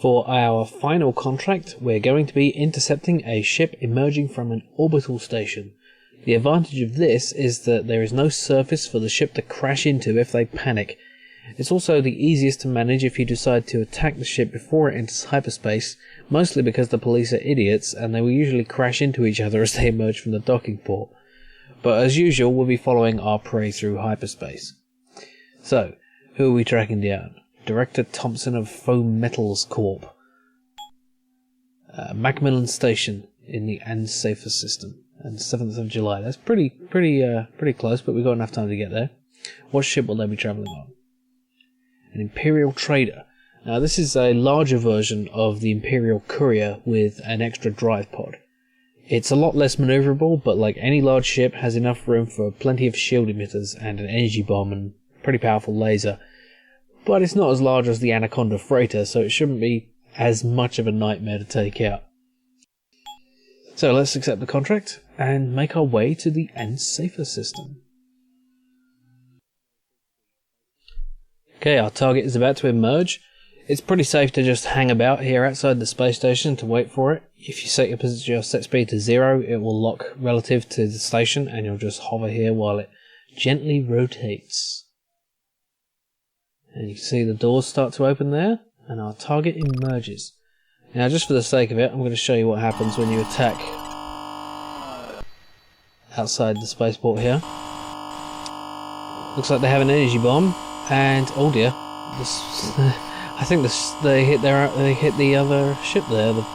For our final contract, we're going to be intercepting a ship emerging from an orbital station. The advantage of this is that there is no surface for the ship to crash into if they panic. It's also the easiest to manage if you decide to attack the ship before it enters hyperspace, mostly because the police are idiots and they will usually crash into each other as they emerge from the docking port. But as usual, we'll be following our prey through hyperspace. So, who are we tracking down? Director Thompson of Foam Metals Corp. Macmillan Station in the Ansafer system. And 7th of July. That's pretty close, but we've got enough time to get there. What ship will they be travelling on? An Imperial Trader. Now this is a larger version of the Imperial Courier with an extra drive pod. It's a lot less manoeuvrable, but like any large ship, has enough room for plenty of shield emitters and an energy bomb and pretty powerful laser. But it's not as large as the Anaconda freighter, so it shouldn't be as much of a nightmare to take out. So let's accept the contract and make our way to the Ansafer system. Okay, our target is about to emerge. It's pretty safe to just hang about here outside the space station to wait for it. If you set your set speed to 0, it will lock relative to the station and you'll just hover here while it gently rotates. And you can see the doors start to open there, and our target emerges. Now, just for the sake of it, I'm going to show you what happens when you attack outside the spaceport here. Looks like they have an energy bomb, and oh dear, I think they hit the other ship there. The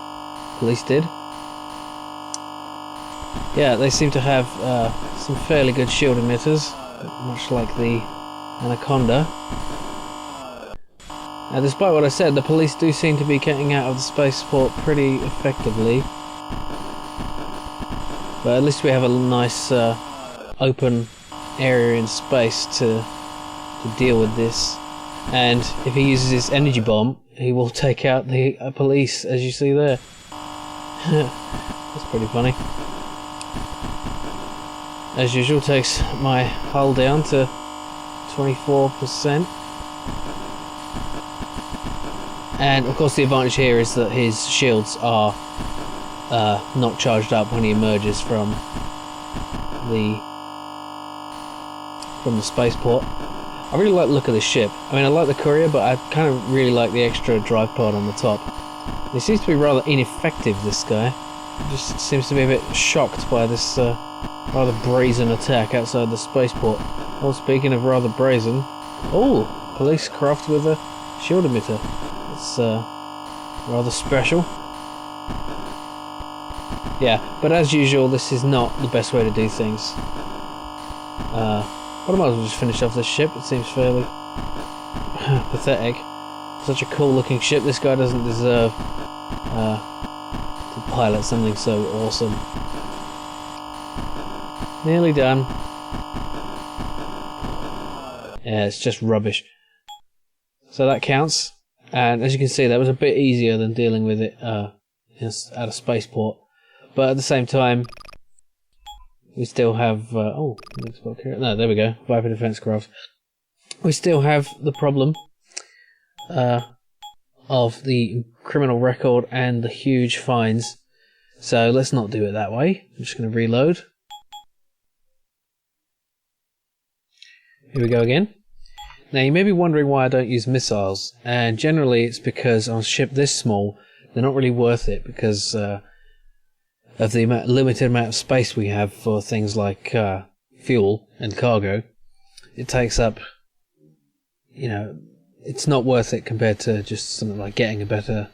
police did. Yeah, they seem to have some fairly good shield emitters, much like the Anaconda. Now, despite what I said, the police do seem to be getting out of the spaceport pretty effectively. But at least we have a nice open area in space to deal with this. And if he uses his energy bomb, he will take out the police, as you see there. That's pretty funny. As usual, takes my hull down to 24%. And of course the advantage here is that his shields are not charged up when he emerges from the spaceport. I really like the look of this ship. I mean, I like the Courier, but I kind of really like the extra drive pod on the top. He seems to be rather ineffective, this guy. He just seems to be a bit shocked by this rather brazen attack outside the spaceport. Oh, speaking of rather brazen... Oh! Police craft with a shield emitter. It's rather special. Yeah, but as usual, this is not the best way to do things. But I might as well just finish off this ship. It seems fairly pathetic. Such a cool looking ship. This guy doesn't deserve to pilot something so awesome. Nearly done. Yeah, it's just rubbish. So that counts. And as you can see, that was a bit easier than dealing with it at a spaceport. But at the same time, we still have... no, there we go. Viper Defense Craft. We still have the problem of the criminal record and the huge fines. So let's not do it that way. I'm just going to reload. Here we go again. Now you may be wondering why I don't use missiles, and generally it's because on a ship this small they're not really worth it because of the limited amount of space we have for things like fuel and cargo. It takes up, you know, it's not worth it compared to just something like getting a better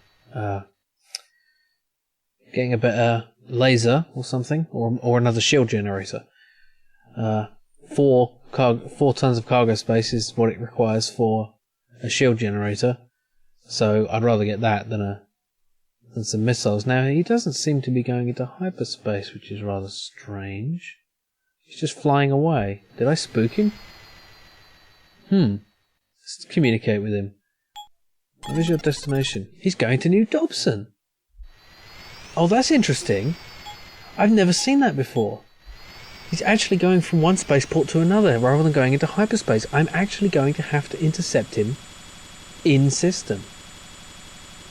laser or something, or another shield generator. 4 tons of cargo space is what it requires for a shield generator, so I'd rather get that than some missiles. Now he doesn't seem to be going into hyperspace, which is rather strange. He's just flying away. Did I spook him? Let's communicate with him. What is your destination? He's going to New Dobson. Oh, that's interesting. I've never seen that before. He's actually going from one spaceport to another rather than going into hyperspace. I'm actually going to have to intercept him in system.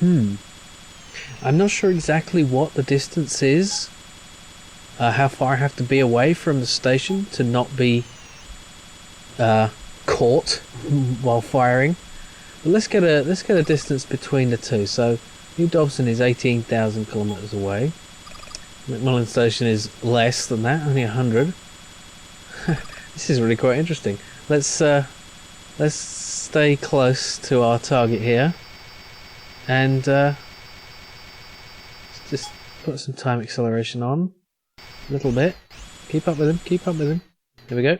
I'm not sure exactly what the distance is. How far I have to be away from the station to not be caught while firing. But let's get a distance between the two. So New Dobson is 18,000 kilometers away. McMullen Station is less than that, only 100. This is really quite interesting. Let's stay close to our target here, and just put some time acceleration on a little bit. Keep up with him. Keep up with him. There we go.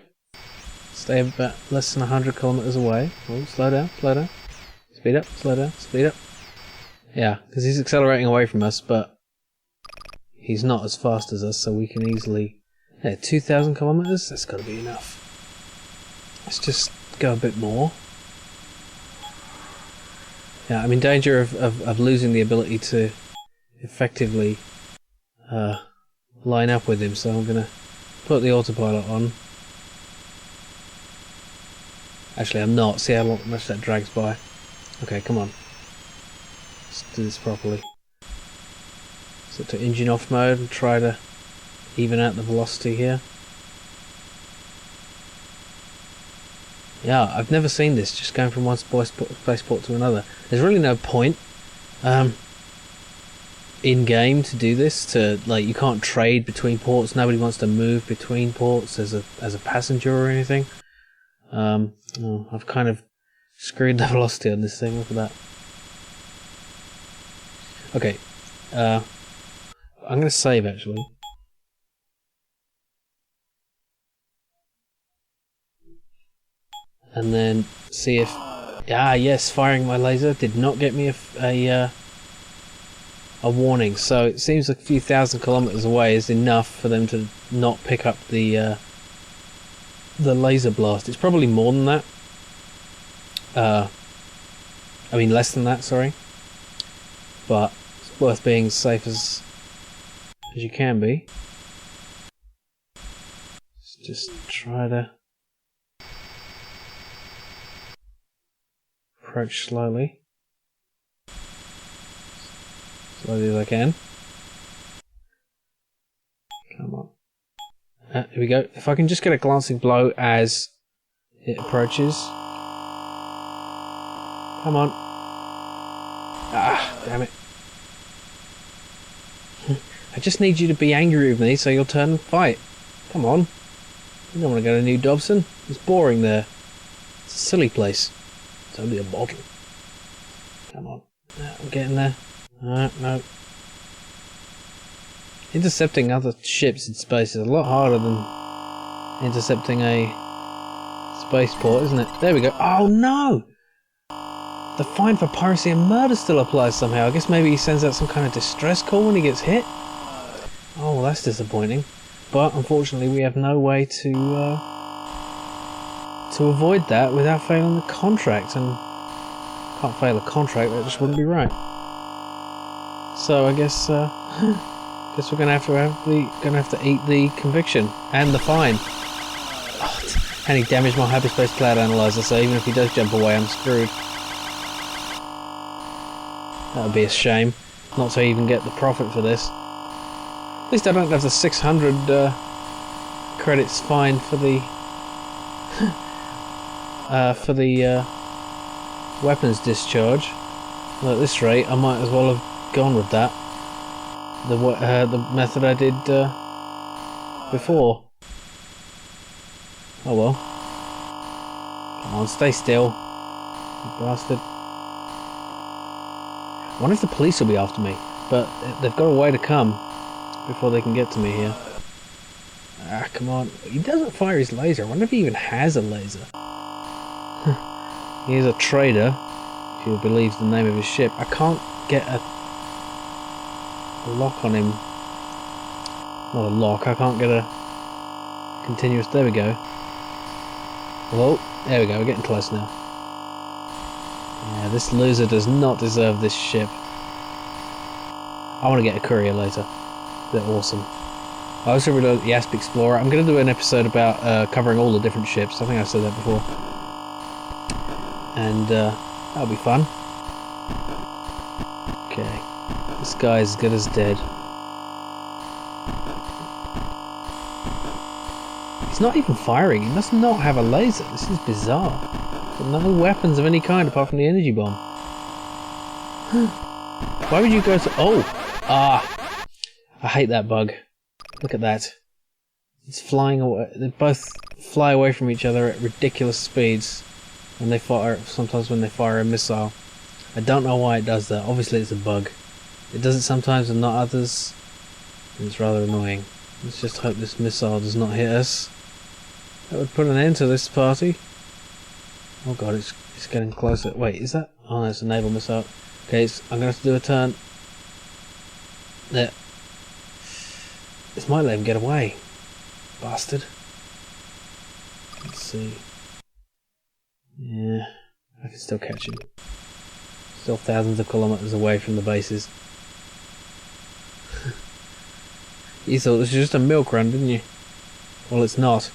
Stay about less than 100 kilometers away. Oh, slow down. Slow down. Speed up. Slow down. Speed up. Yeah, because he's accelerating away from us, but he's not as fast as us, so we can easily... Yeah, 2,000 kilometers? That's got to be enough. Let's just go a bit more. Yeah, I'm in danger of losing the ability to effectively line up with him, so I'm going to put the autopilot on. Actually, I'm not. See how much that drags by. Okay, come on. Let's do this properly. Set to engine off mode and try to even out the velocity here. Yeah, I've never seen this, just going from one spaceport to another. There's really no point in game to do this. You can't trade between ports. Nobody wants to move between ports as a passenger or anything. I've kind of screwed the velocity on this thing. Look at that. Okay, I'm going to save actually. And then see if... yes, firing my laser did not get me a warning. So it seems like a few thousand kilometers away is enough for them to not pick up the laser blast. It's probably more than that. I mean less than that, sorry. But it's worth being as safe as you can be. Let's just try to approach slowly as I can. Come on. Here we go. If I can just get a glancing blow as it approaches. Come on. Damn it. I just need you to be angry with me so you'll turn and fight. Come on. You don't want to go to New Dobson. It's boring there. It's a silly place. It's only a bottle. Come on. I'm getting there. No. Intercepting other ships in space is a lot harder than intercepting a spaceport, isn't it? There we go. Oh no! The fine for piracy and murder still applies somehow. I guess maybe he sends out some kind of distress call when he gets hit. Oh, well, that's disappointing. But unfortunately we have no way to avoid that without failing the contract, and can't fail a contract, that just wouldn't be right. So I guess we're gonna have to eat the conviction and the fine. Oh, and he damaged my hyperspace cloud analyzer, so even if he does jump away, I'm screwed. That would be a shame, not to even get the profit for this. At least I don't have the 600 credits fine for the weapons discharge. Well, at this rate, I might as well have gone with that. The method I did before. Oh well. Come on, stay still, you bastard. I wonder if the police will be after me, but they've got a way to come before they can get to me here. Come on. He doesn't fire his laser. I wonder if he even has a laser. He is a trader, if you believe the name of his ship. I can't get a lock on him. Not a lock, I can't get a continuous... There we go. Whoa, there we go, we're getting close now. Yeah, this loser does not deserve this ship. I want to get a courier later. They're awesome. I also really like the Asp Explorer. I'm going to do an episode about covering all the different ships. I think I said that before. And that'll be fun. Okay. This guy is as good as dead. He's not even firing. He must not have a laser. This is bizarre. But no weapons of any kind apart from the energy bomb. Why would you go to... Oh! Ah! I hate that bug. Look at that. It's flying away. They both fly away from each other at ridiculous speeds when they fire. Sometimes when they fire a missile. I don't know why it does that. Obviously it's a bug. It does it sometimes and not others. And it's rather annoying. Let's just hope this missile does not hit us. That would put an end to this party. Oh god, it's getting closer. Wait, is that... Oh, that's a naval missile. Okay, I'm going to have to do a turn. There. This might let him get away. Bastard. Let's see. Yeah, I can still catch him. Still thousands of kilometers away from the bases. You thought this was just a milk run, didn't you? Well, it's not.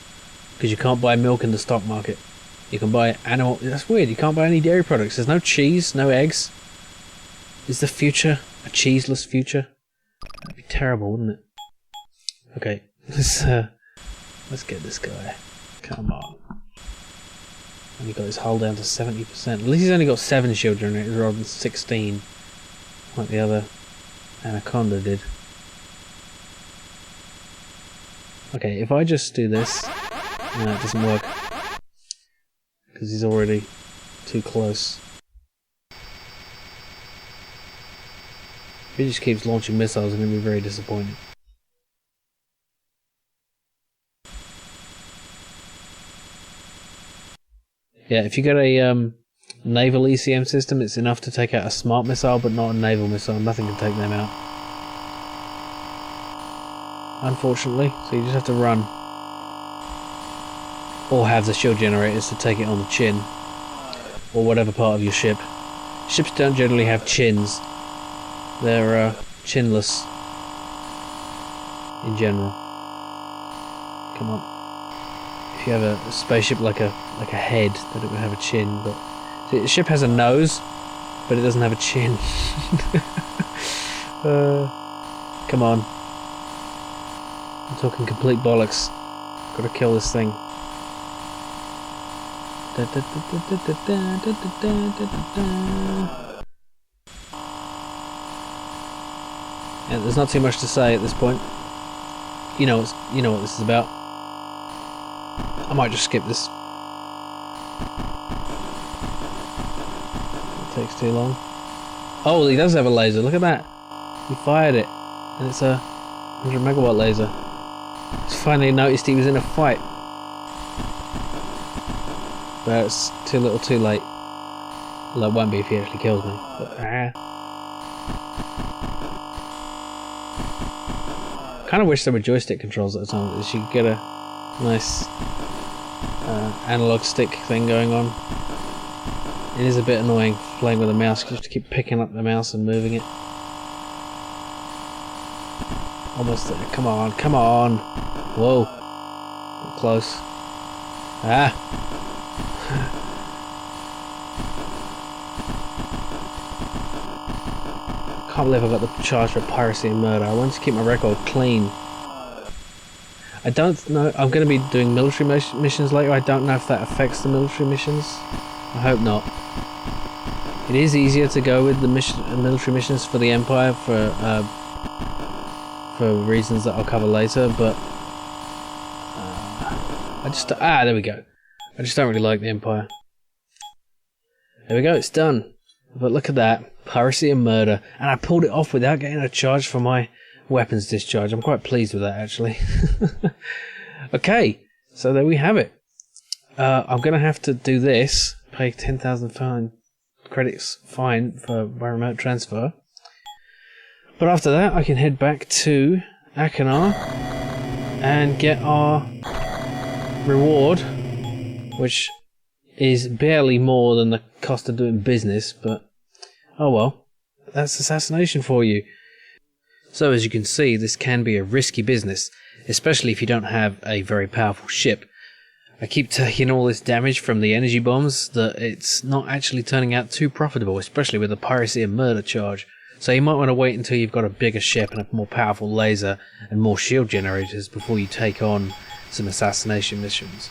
Because you can't buy milk in the stock market. You can buy animal... That's weird, you can't buy any dairy products. There's no cheese, no eggs. Is the future a cheeseless future? That'd be terrible, wouldn't it? Okay, let's get this guy. Come on. And he got his hull down to 70%. At least he's only got 7 shield generators rather than 16. Like the other Anaconda did. Okay, if I just do this... No, it doesn't work. Because he's already too close. If he just keeps launching missiles, I'm going to be very disappointed. Yeah, if you get a naval ECM system, it's enough to take out a smart missile, but not a naval missile. Nothing can take them out. Unfortunately, so you just have to run. Or have the shield generators to take it on the chin. Or whatever part of your ship. Ships don't generally have chins. They're chinless. In general. Come on. If you have a spaceship like a head, then it would have a chin. But see, the ship has a nose, but it doesn't have a chin. Come on. I'm talking complete bollocks. Gotta kill this thing. And there's not too much to say at this point. You know what this is about. I might just skip this. It takes too long. Oh, he does have a laser. Look at that. He fired it, and it's a 100 megawatt laser. He's finally noticed he was in a fight. But it's too little too late. Well, it won't be if he actually kills me. But, kind of wish there were joystick controls at the time. So you could get a nice analog stick thing going on. It is a bit annoying playing with a mouse. You have to keep picking up the mouse and moving it. Almost there. Come on, come on. Whoa. Close. Ah. Can't believe I got the charge for piracy and murder. I want to keep my record clean. I don't know. I'm going to be doing military missions later. I don't know if that affects the military missions. I hope not. It is easier to go with the military missions for the Empire for reasons that I'll cover later. But I just there we go. I just don't really like the Empire. There we go. It's done. But look at that. Piracy and murder. And I pulled it off without getting a charge for my weapons discharge. I'm quite pleased with that, actually. Okay, so there we have it. I'm going to have to do this. Pay 10,000 credits fine for my remote transfer. But after that, I can head back to Akinar and get our reward, which is barely more than the cost of doing business, but oh well, that's Assassination for you. So as you can see, this can be a risky business, especially if you don't have a very powerful ship. I keep taking all this damage from the energy bombs that it's not actually turning out too profitable, especially with the piracy and murder charge. So you might want to wait until you've got a bigger ship and a more powerful laser and more shield generators before you take on some assassination missions.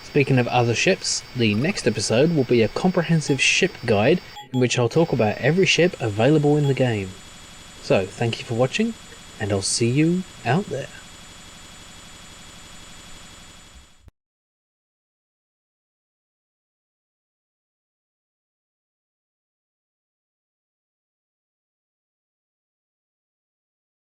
Speaking of other ships, the next episode will be a comprehensive ship guide in which I'll talk about every ship available in the game. So, thank you for watching, and I'll see you out there.